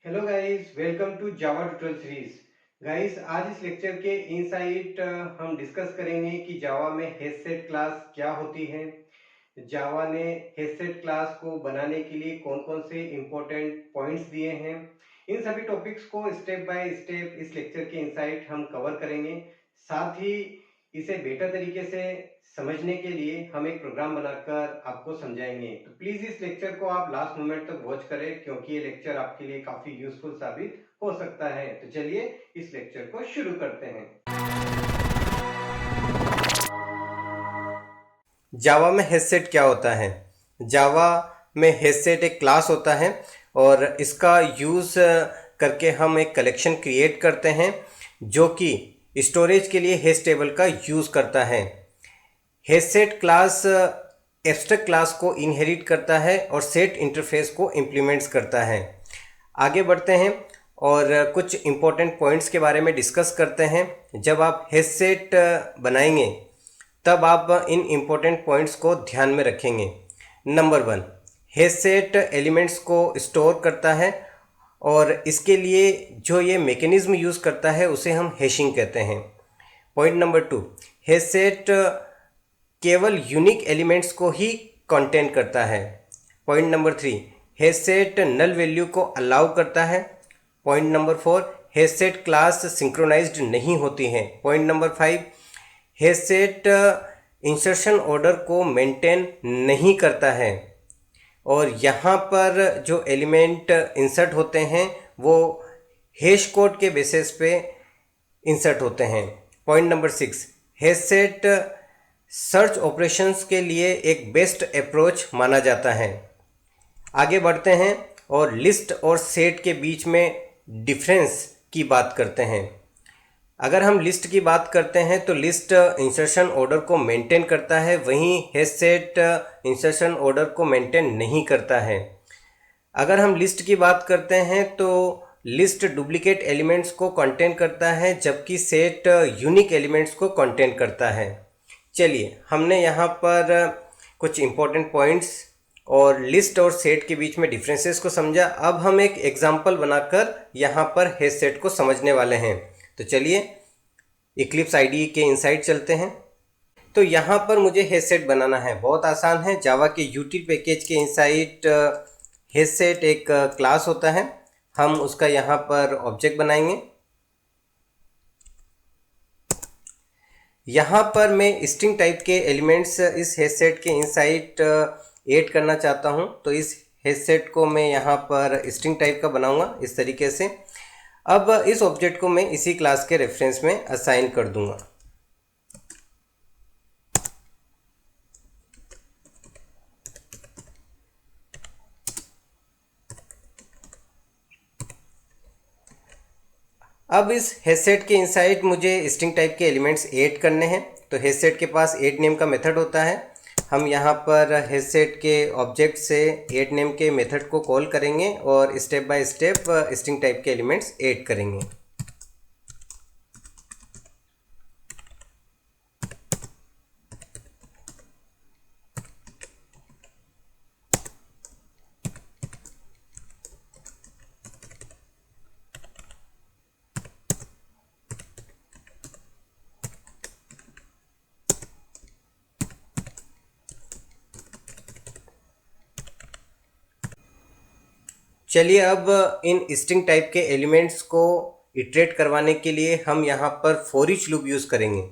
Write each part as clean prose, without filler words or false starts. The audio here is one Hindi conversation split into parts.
Hello guys, welcome to Java tutorial series. Guys, आज इस लेक्चर के इनसाइट हम डिस्कस करेंगे कि जावा में हेडसेट क्लास क्या होती है। जावा ने हेडसेट क्लास को बनाने के लिए कौन कौन से इंपॉर्टेंट पॉइंट्स दिए हैं, इन सभी टॉपिक्स को स्टेप बाय स्टेप इस लेक्चर के इनसाइट हम कवर करेंगे। साथ ही इसे बेहतर तरीके से समझने के लिए हम एक प्रोग्राम बनाकर आपको समझाएंगे। तो प्लीज इस लेक्चर को आप लास्ट मोमेंट तक वॉच करें, क्योंकि ये लेक्चर आपके लिए काफी यूजफुल साबित हो सकता है। तो चलिए इस लेक्चर को शुरू करते हैं। जावा में हेडसेट क्या होता है? जावा में हेडसेट एक क्लास होता है और इसका यूज़ करके हम एक कलेक्शन क्रिएट करते हैं जो कि स्टोरेज के लिए हेड टेबल का यूज़ करता है। हेडसेट क्लास एब्स्ट्रैक्ट क्लास को इनहेरिट करता है और सेट इंटरफेस को इम्प्लीमेंट्स करता है। आगे बढ़ते हैं और कुछ इम्पोर्टेंट पॉइंट्स के बारे में डिस्कस करते हैं। जब आप हेडसेट बनाएंगे तब आप इन इम्पोर्टेंट पॉइंट्स को ध्यान में रखेंगे। नंबर 1, हेडसेट एलिमेंट्स को स्टोर करता है और इसके लिए जो ये मैकेनिज्म यूज़ करता है उसे हम हैशिंग कहते हैं। पॉइंट नंबर 2, हेडसेट केवल यूनिक एलिमेंट्स को ही कंटेन करता है। Point number 3, HashSet null value को अलाउ करता है। Point number 4, HashSet class synchronized नहीं होती है। Point number 5, HashSet insertion order को मेंटेन नहीं करता है और यहाँ पर जो एलिमेंट इंसर्ट होते हैं वो हैश कोड के बेसिस पे इंसर्ट होते हैं। Point number 6, headset search operations के लिए एक बेस्ट अप्रोच माना जाता है। आगे बढ़ते हैं और लिस्ट और सेट के बीच में डिफरेंस की बात करते हैं। अगर हम लिस्ट की बात करते हैं तो लिस्ट इंसर्शन ऑर्डर को मेंटेन करता है, वहीं हेडसेट इंसर्शन ऑर्डर को मेंटेन नहीं करता है। अगर हम लिस्ट की बात करते हैं तो लिस्ट डुप्लीकेट एलिमेंट्स को कंटेन करता है, जबकि सेट यूनिक एलिमेंट्स को कंटेन करता है। चलिए, हमने यहाँ पर कुछ इम्पोर्टेंट पॉइंट्स और लिस्ट और सेट के बीच में डिफरेंसेस को समझा। अब हम एक एग्जांपल बनाकर यहाँ पर हेडसेट को समझने वाले हैं। तो चलिए इक्लिप्स आईडी के इनसाइड चलते हैं। तो यहाँ पर मुझे हेडसेट बनाना है, बहुत आसान है। जावा के यूटिल पैकेज के इनसाइड हेडसेट एक क्लास होता है, हम उसका यहाँ पर ऑब्जेक्ट बनाएंगे। यहाँ पर मैं स्ट्रिंग टाइप के एलिमेंट्स इस हेडसेट के इनसाइड ऐड करना चाहता हूँ, तो इस हेडसेट को मैं यहाँ पर स्ट्रिंग टाइप का बनाऊंगा इस तरीके से। अब इस ऑब्जेक्ट को मैं इसी क्लास के रेफरेंस में असाइन कर दूंगा। अब इस हेडसेट के इनसाइड मुझे स्ट्रिंग टाइप के एलिमेंट्स ऐड करने हैं। तो हेडसेट के पास ऐड नेम का मेथड होता है। हम यहाँ पर हेडसेट के ऑब्जेक्ट से ऐड नेम के मेथड को कॉल करेंगे और step by step string type के एलिमेंट्स ऐड करेंगे। चलिए, अब इन स्ट्रिंग टाइप के एलिमेंट्स को इटरेट करवाने के लिए हम यहाँ पर फॉर ईच लूप यूज़ करेंगे।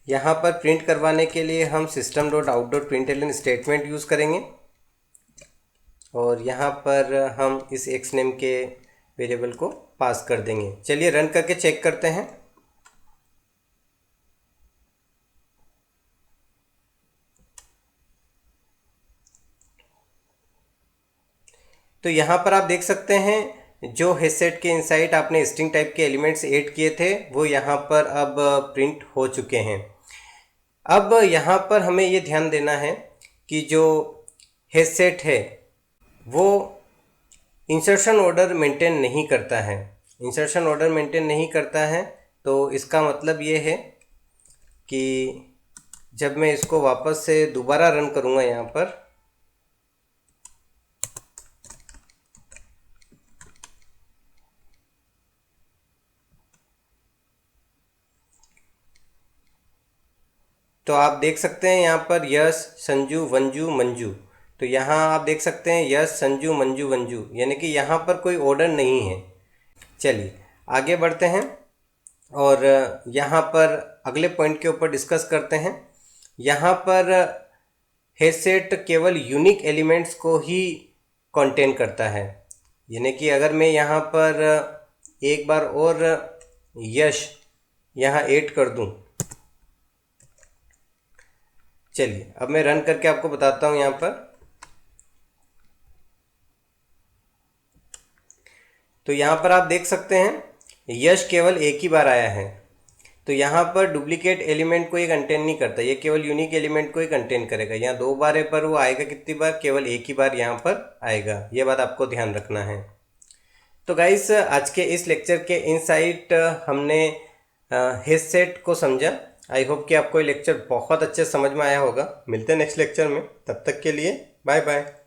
यहाँ पर प्रिंट करवाने के लिए हम system dot out dot println statement use करेंगे और यहाँ पर हम इस एक्स नेम के वेरिएबल को पास कर देंगे। चलिए रन करके चेक करते हैं। तो यहाँ पर आप देख सकते हैं जो हेडसेट के इनसाइड आपने स्ट्रिंग टाइप के एलिमेंट्स ऐड किए थे वो यहाँ पर अब प्रिंट हो चुके हैं। अब यहाँ पर हमें ये ध्यान देना है कि जो हेडसेट है वो इंसर्शन ऑर्डर मेंटेन नहीं करता है। इंसर्शन ऑर्डर मेंटेन नहीं करता है तो इसका मतलब ये है कि जब मैं इसको वापस से दोबारा रन करूँगा यहाँ पर, तो आप देख सकते हैं यहाँ पर यश, संजू, वंजू, मंजू। तो यहाँ आप देख सकते हैं यश, संजू, मंजू, वंजू, यानी कि यहाँ पर कोई ऑर्डर नहीं है। चलिए आगे बढ़ते हैं और यहाँ पर अगले पॉइंट के ऊपर डिस्कस करते हैं। यहाँ पर हेडसेट केवल यूनिक एलिमेंट्स को ही कंटेन करता है, यानी कि अगर मैं यहाँ पर एक बार और यश यहाँ ऐड कर दूँ, चलिए अब मैं रन करके आपको बताता हूँ यहाँ पर। तो यहाँ पर आप देख सकते हैं यश केवल एक ही बार आया है, तो यहाँ पर डुप्लीकेट एलिमेंट को ये कंटेन नहीं करता, ये केवल यूनिक एलिमेंट को ही कंटेन करेगा। यहाँ दो बार है पर वो आएगा कितनी बार, केवल एक ही बार यहाँ पर आएगा, ये बात आपको ध्यान रखना है। तो गाइस आज के इस लेक्चर के इनसाइट हमने हेडसेट को समझा। आई होप कि आपको ये लेक्चर बहुत अच्छे समझ में आया होगा। मिलते हैं नेक्स्ट लेक्चर में, तब तक के लिए बाय बाय।